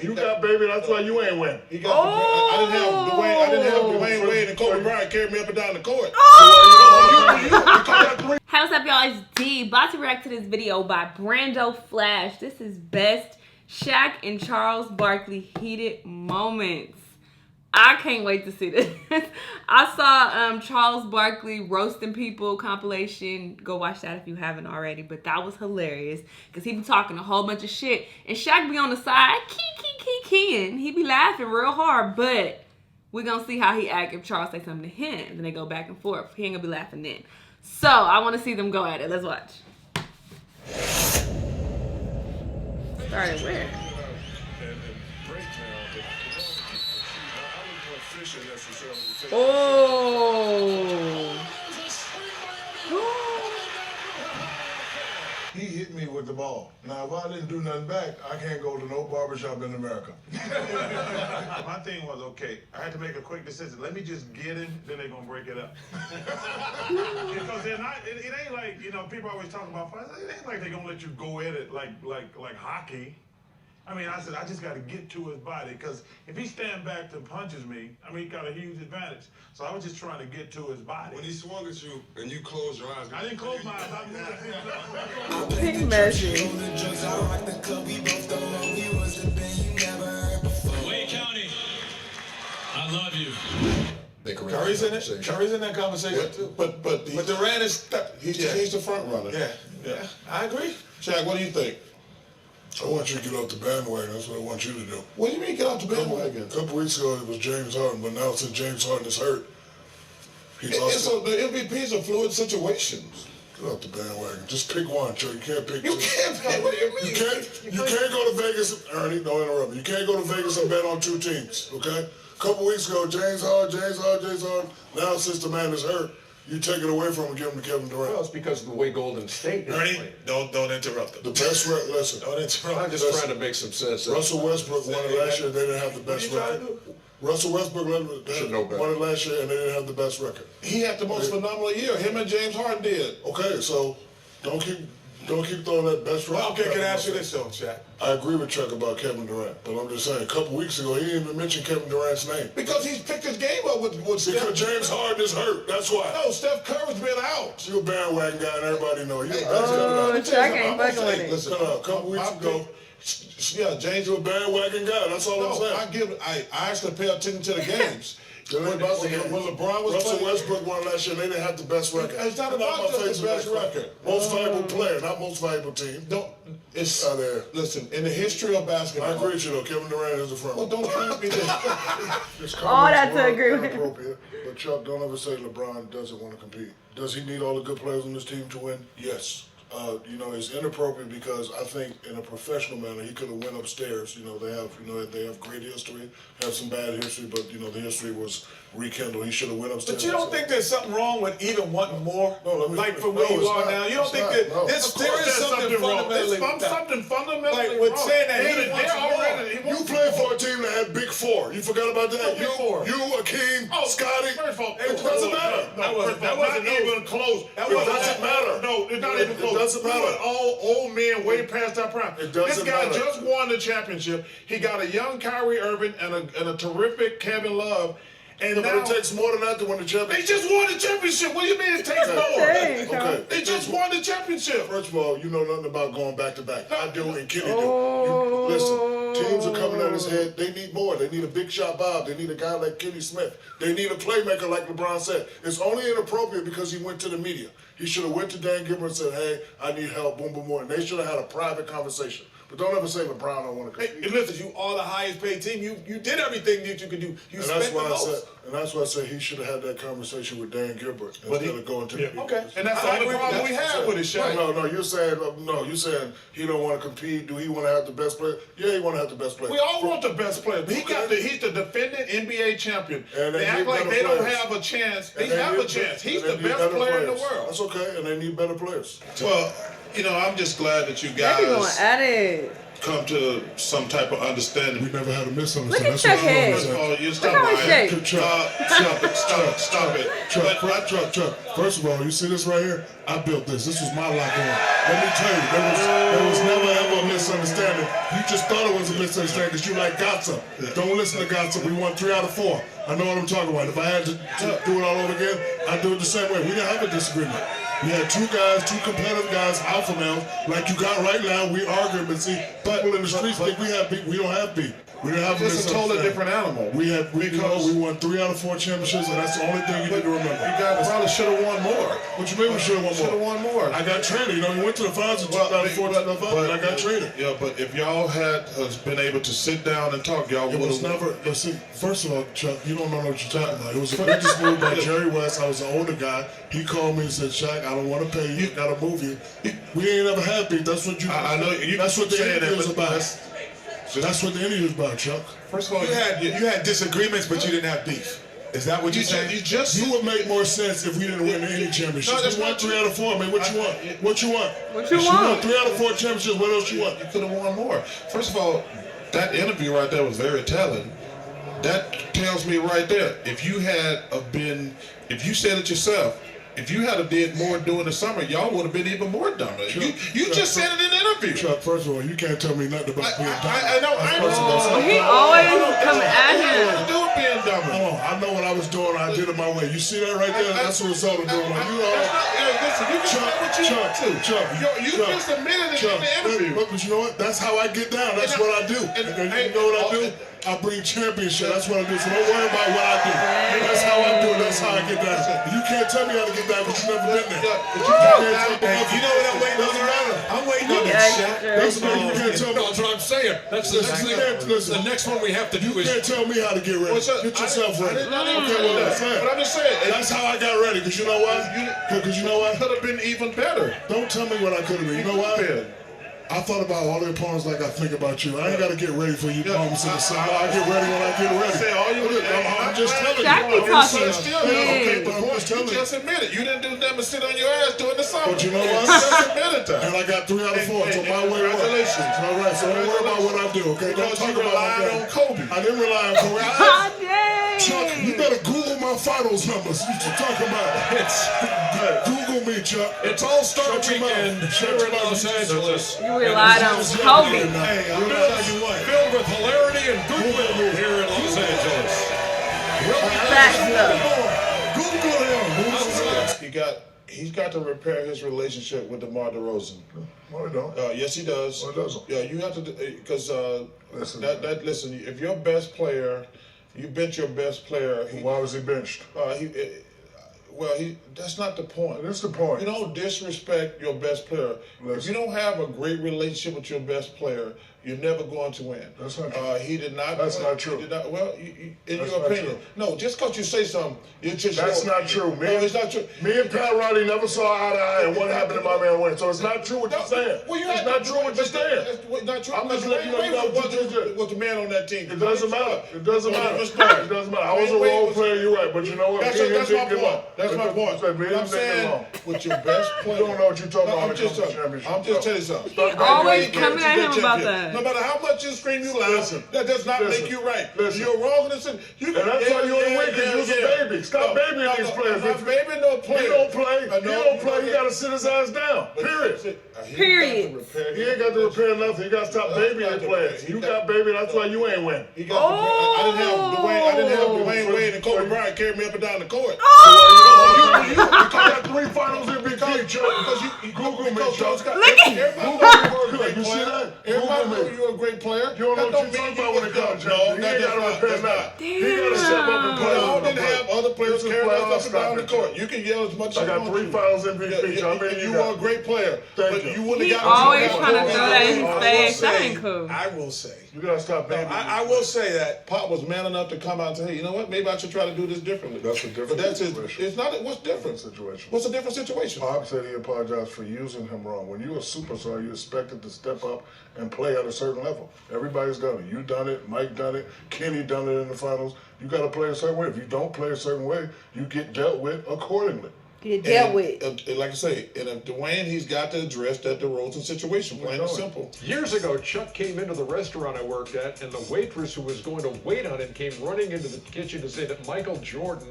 You got baby, that's why you ain't winning. He got I didn't have Dwayne Wade and Kobe Bryant carry me up and down the court. Hey, what's up, y'all? It's D. About to react to this video by Brando Flash. This is best SHAQ and Charles Barkley heated moments. I can't wait to see this. I saw Charles Barkley roasting people compilation. Go watch that if you haven't already. But that was hilarious because he be talking a whole bunch of shit. And SHAQ be on the side, keying. He be laughing real hard. But we're going to see how he act if Charles say something to him. Then they go back and forth. He ain't going to be laughing then. So I want to see them go at it. Let's watch. Started where? Oh. He hit me with the ball. Now, if I didn't do nothing back, I can't go to no barbershop in America. My thing was, okay, I had to make a quick decision. Let me just get him, then they're going to break it up. Because it ain't like, you know, people always talk about fights. It ain't like they're going to let you go at it like hockey. I mean, I said, I just got to get to his body, because if he stand back and punches me, I mean, he got a huge advantage. So I was just trying to get to his body. When he swung at you and you closed your eyes, I didn't close my eyes. He messy. Wade County, I love you. Curry's in it. Curry's in that conversation. But Durant is he's the front runner. Yeah. I agree. SHAQ, what do you think? I want you to get off the bandwagon. That's what I want you to do. What do you mean get off the bandwagon? A couple weeks ago, it was James Harden, but now since James Harden is hurt, he lost So the MVPs are fluid situations. Get off the bandwagon. Just pick one, Chuck. You can't pick two. You can't pick. What do you mean? You can't go to Vegas. Ernie, don't interrupt me. You can't go to Vegas and bet on two teams, okay? A couple weeks ago, James Harden. Now since the man is hurt, you take it away from him and give him to Kevin Durant. well, it's because of the way Golden State is Ernie, playing. don't interrupt them. The best record, listen. Don't interrupt. I'm just trying to make some sense. Russell Westbrook won it last year. They didn't have the best What are you record. trying to do? Russell Westbrook Should know better. won it last year, and they didn't have the best record. He had the most phenomenal year. Him and James Harden did. Okay, so don't keep throwing that best record. Well, okay, can I ask you this though, SHAQ? I agree with Chuck about Kevin Durant, but I'm just saying, a couple weeks ago, he didn't even mention Kevin Durant's name. Because he's picked his game up with Steph. Because James Harden is hurt, that's why. No, Steph Curry's been out. You're a bandwagon guy, and everybody knows. Oh, SHAQ ain't fucking with it. Listen, a couple weeks ago, Yeah, James, you're a bandwagon guy, that's all I'm saying. I actually pay attention to the games. When LeBron was Russell playing, Westbrook won last year, they didn't have the best record. It's not about just the best record. Most valuable player, not most valuable team. It's out there. Listen, in the history of basketball. I agree with you though. Kevin Durant is the front. Well, don't try to be this. All that to agree with. Inappropriate. But Chuck, don't ever say LeBron doesn't want to compete. Does he need all the good players on this team to win? Yes. It's inappropriate because I think in a professional manner he could have went upstairs. They have great history, have some bad history, but the history was rekindled. He should have went upstairs. But you don't think there's something wrong with even wanting more? No, let me like from where you are now. You don't think that there is something fundamentally wrong. Something fundamentally like with wrong. saying that he wants more. You played for a team that had Big Four. You forgot about that? You, Akeem, Scotty. First of all, it doesn't matter. That wasn't even close. It doesn't matter. No, it's not even close. It doesn't matter. We were all old men way past that prime. This guy just won the championship. He got a young Kyrie Irving and a terrific Kevin Love. And but it takes more than that to win the championship. They just won the championship. What do you mean it takes more? Okay. They just won the championship. First of all, you know nothing about going back to back. I do and Kenny do. Listen, teams are coming at his head. They need more. They need a big shot Bob. They need a guy like Kenny Smith. They need a playmaker like LeBron said. It's only inappropriate because he went to the media. He should have went to Dan Gilbert and said, hey, I need help, boom, boom, boom. And they should have had a private conversation. But don't ever say LeBron don't want to compete. Hey, listen, you are the highest paid team. You did everything that you could do. You spent the most. And that's why I said he should have had that conversation with Dan Gilbert instead of going to the media. Okay. And that's the only problem we have with it, SHAQ. No, you're saying he don't want to compete. Do he want to have the best player? Yeah, he want to have the best player. We all want the best player. But he's the defending NBA champion. And they act like they don't have a chance. They have a chance. He's the best player in the world. That's okay, and they need better players. Well, I'm just glad that you They be going guys at it. come to some type of understanding. We never had a misunderstanding. Look at your head. First of all, you're Look how it's shaped. Stop it. Chuck. First of all, you see this right here? I built this. This was my locker room. Let me tell you, there was never ever a misunderstanding. You just thought it was a misunderstanding because you like gossip. Don't listen to gossip. We won 3 out of 4. I know what I'm talking about. If I had to do it all over again, I'd do it the same way. We didn't have a disagreement. We had 2 guys, 2 competitive guys, alpha males, like you got right now. We arguing, but see, people in the streets think we have beef. We don't have beef. We didn't have It's a totally different animal. We won 3 out of 4 championships, and that's the only thing you need to remember. You guys probably should have won more. What you mean we should have won more? Should have won more. I got traded. You know, we went to the finals in 2004, 2005, and I got traded. Yeah, but if y'all had been able to sit down and talk, y'all would have never. But see, first of all, Chuck, you don't know what you're talking about. It was a business move by Jerry West. I was an older guy. He called me and said, "Shaq, I don't want to pay you. Got to move you." We ain't ever had beef. That's what you. I know. That's what the interview is about. That's what the interview is about, Chuck. First of all, you had disagreements, but you didn't have beef. Is that what you're saying? You would make more sense if we didn't win any championships. We won 3 out of 4, man. What you want? What you want? What you want? want? You won 3 out of 4 championships. What else you want? You could have won more. First of all, that interview right there was very telling. That tells me right there, if you said it yourself, if you had did more during the summer, y'all would have been even more dumber. You just said it in the interview. Chuck, first of all, you can't tell me nothing about being dumb. I know. He always come at him. Do it being dumber. Hold on, I know what I was doing. I did it my way. You see that right there? That's the result of doing it. Listen, you can say what you want to. You just admitted it in the interview. But you know what? That's how I get down. That's what I do. And you know what I do? I bring championship. That's what I do. So don't worry about what I do. That's how I do it. That's how I get down. You can't tell me how to get down because you never been there. You know what I'm waiting on? I'm waiting on that. That's what you can't tell me. That's what I'm saying. That's the next thing. The next one we have to do is. You can't tell me how to get ready. Get yourself ready. But I'm just saying. That's how I got ready. Because you know what? Because you know what? Could have been even better. Don't tell me what I could have been. You know what? I thought about all the opponents like I think about you. I ain't got to get ready for you opponents in the summer. I get ready when I get ready. I'm just telling you. SHAQ be talking shit. You just admit it. You didn't do nothing but sit on your ass during the summer. But you know what? Just admit it. And I got 3 out of 4. So my way works. Congratulations. All right, so don't worry about what I do, okay? Don't talk about on Kobe. I didn't rely on Kobe. God dang. Chuck, you better Google my finals numbers. You should talk about it. Google me, Chuck. It's All-Star Weekend here in Los Angeles. You relied on Kobe. Hey, I'm gonna tell you what. Filled with hilarity and goodwill here in Los Angeles. Google him. He's got to repair his relationship with DeMar DeRozan. No, he don't. Yes, he does. No, he doesn't. Yeah, you have to, because listen, if your best player, you bench your best player. Why was he benched? That's not the point. That's the point. You don't disrespect your best player. Listen. If you don't have a great relationship with your best player, you're never going to win. That's not true. He did not. That's not true. He did not, well, in That's your not opinion. true. No, just because you say something, it's just That's not true. It's not true. Me and Pat Riley never saw eye to eye, and what happened to my man win. So it's not true what you're saying. It's not true what you're saying. It's not true. I'm just letting you know what you did. Was the man on that team? It doesn't matter. It doesn't matter. It doesn't It doesn't matter. I was a role player, you're right, but you know what? That's my point. That's my point. I'm saying with your best player. You don't know what you're talking about. I'm just telling you something. He always coming at him about that. No matter how much you scream, you loud, that does not make you right. You're wrong in this. And that's why you're in the way, because you're a baby. Stop babying these players. I'm baby no player. He don't play. He don't play. He got to sit his ass down. Period. Period. He ain't got to repair nothing. He got to stop babying players. You got baby, that's why you ain't win. I didn't have Dwayne Wade and Kobe Bryant carry me up and down the court. You got 3 finals MVP, Chuck. Because you Google me, Chuck. You see that? Everybody know you're a great player. You don't know what you're talking about when it comes, Chuck. He ain't got to repair nothing. He got to step up and play. You didn't have other players carrying us up and down the court. You can yell as much as you want. I got 3 finals MVP, Chuck. You were a great player. Thank you. You wouldn't He have got always trying to throw that in his face. That ain't cool. I will say. You got to stop babying. I will say that Pop was man enough to come out and say, hey, you know what? Maybe I should try to do this differently. That's a different But that's situation. It's not. What's different? Situation. What's a different situation? Pop said he apologized for using him wrong. When you're a superstar, you're expected to step up and play at a certain level. Everybody's done it. You done it. Mike done it. Kenny done it in the finals. You got to play a certain way. If you don't play a certain way, you get dealt with accordingly. Get dealt with. Like I say, and if Dwayne, he's got to address that DeRozan situation, plain and simple. Years ago, Chuck came into the restaurant I worked at, and the waitress who was going to wait on him came running into the kitchen to say that Michael Jordan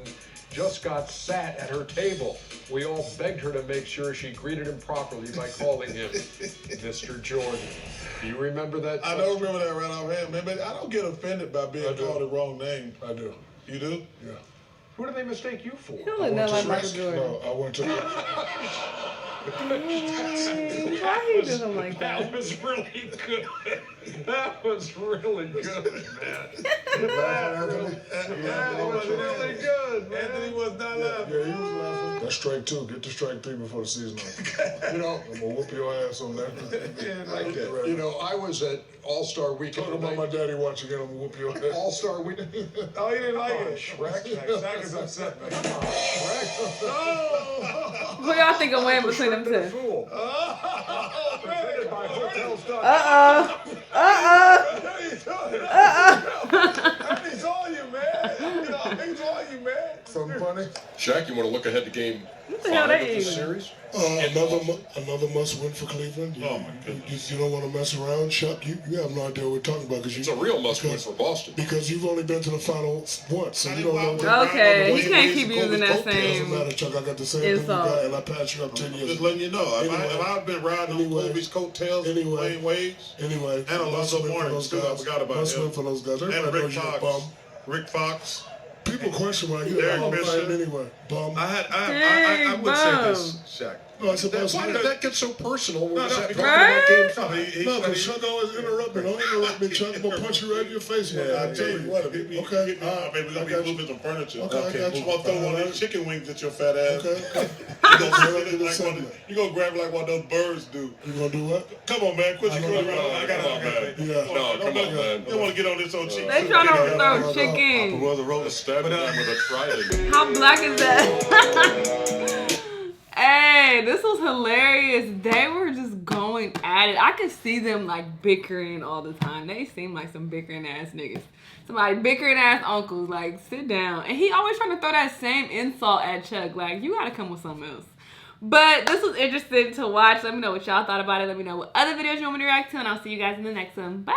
just got sat at her table. We all begged her to make sure she greeted him properly by calling him Mr. Jordan. Do you remember that? I don't remember that right offhand, man, but I don't get offended by being I do. called the wrong name. I do. You do? Yeah. Who do they mistake you for? You don't look nothing like Michael Jordan. No, I went to. Why he do him like That that? was really good. That was really good, man. That was really good, man. Anthony was not laughing. Yeah, he was laughing. That's strike 2. Get to strike 3 before the season ends. You know, I'm gonna whoop your ass on that. Like that. you know, I was at All-Star Weekend. Talk about my daddy watching it. I'm gonna whoop your ass. All-Star Weekend. Oh, he didn't like it. Shrek. Shaq is upset, man. Shrek. Who y'all think will win between them two? Fool. Presented by Hotels.com. He's on you, man. He's on you, man. Something funny? Shaq, you want to look ahead to game What the hell 5 of they this eating? series? Another must win for Cleveland. Oh, my goodness. You don't want to mess around, Chuck. You have no idea what we're talking about It's a real must-win for Boston. because you've only been to the final once, so you don't know. Okay, he can't keep using that Doesn't same. matter, Chuck. I got the same thing you insult. got, and I passed you up 10 years. Just letting you know. If Anyway. I've been riding on Anyway. Kobe's coattails and Anyway. Wayne Wade's. Anyway, And Alonzo Mourning, too. I forgot about Must him. win for those guys. And Everybody Rick knows you're a Fox. bum. Rick Fox. People question why you're Derek a bum Bishop. fighting anyway. Bum. I Dang, would say this, bum. Shaq. No, it's supposed Why to did be. that get so personal? No, Was no, that because- talking about game No, 5? he- No, because Chuck always interrupt me. Don't interrupt me, Chuck. I'm gonna punch you right in your face. I tell you what. Okay. Baby, we're gonna be moving some furniture. Okay, I got you. We're gonna throw one of those chicken wings at your fat ass. Okay. You gonna grab like what those birds do. You gonna do what? Come on, man. Quit your know, around. no, I got come on, man. it. Yeah. No, come on, man. You don't want to get on this old cheap. They trying to throw chicken. Brother roll Stabbing them with a trident. How black is that? Hey, this was hilarious. They were just going at it. I could see them like bickering all the time. They seem like some bickering ass niggas. Somebody bickering ass uncles. Like, sit down. And he always trying to throw that same insult at Chuck. Like, you gotta come with something else. But this was interesting to watch. Let me know what y'all thought about it. Let me know what other videos you want me to react to. And I'll see you guys in the next one. Bye.